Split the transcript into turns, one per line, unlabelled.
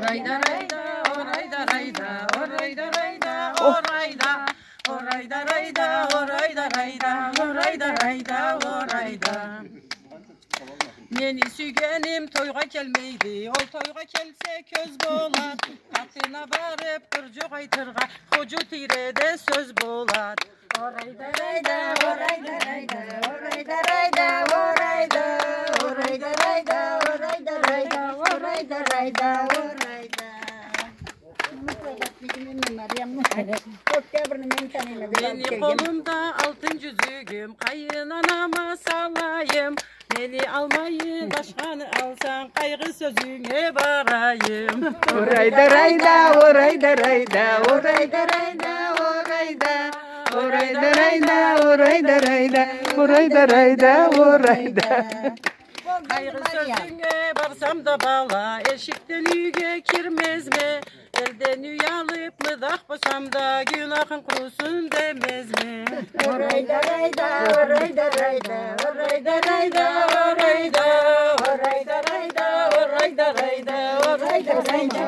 Orayda rayda, orayda rayda, orayda rayda, orayda. Orayda rayda, orayda rayda, orayda rayda, orayda. Meni sügenim toyga kelmeydi, ol toyga kelse köz bolar. Katına varıp kırcık aytırga, hocu tirede söz bolar. Orayda rayda, orayda rayda, orayda rayda, orayda. Orayda rayda, orayda rayda, orayda rayda, orayda. Beni kolumda altın cüzüğüm, kayınanama salayım. Beni almayı başkanı alsan, kaygı sözüne varayım.
Orayda rayda, orayda rayda, orayda rayda, orayda. Orayda rayda, orayda rayda, orayda rayda, orayda.
Kaygı sözüne varsam da bala, eşikten üge kirmez mi? Elden üy alıp mıdak basam da günahın kurusun demez mi?
Orayda rayda, orayda rayda, orayda rayda, orayda. Orayda rayda, orayda rayda, orayda rayda.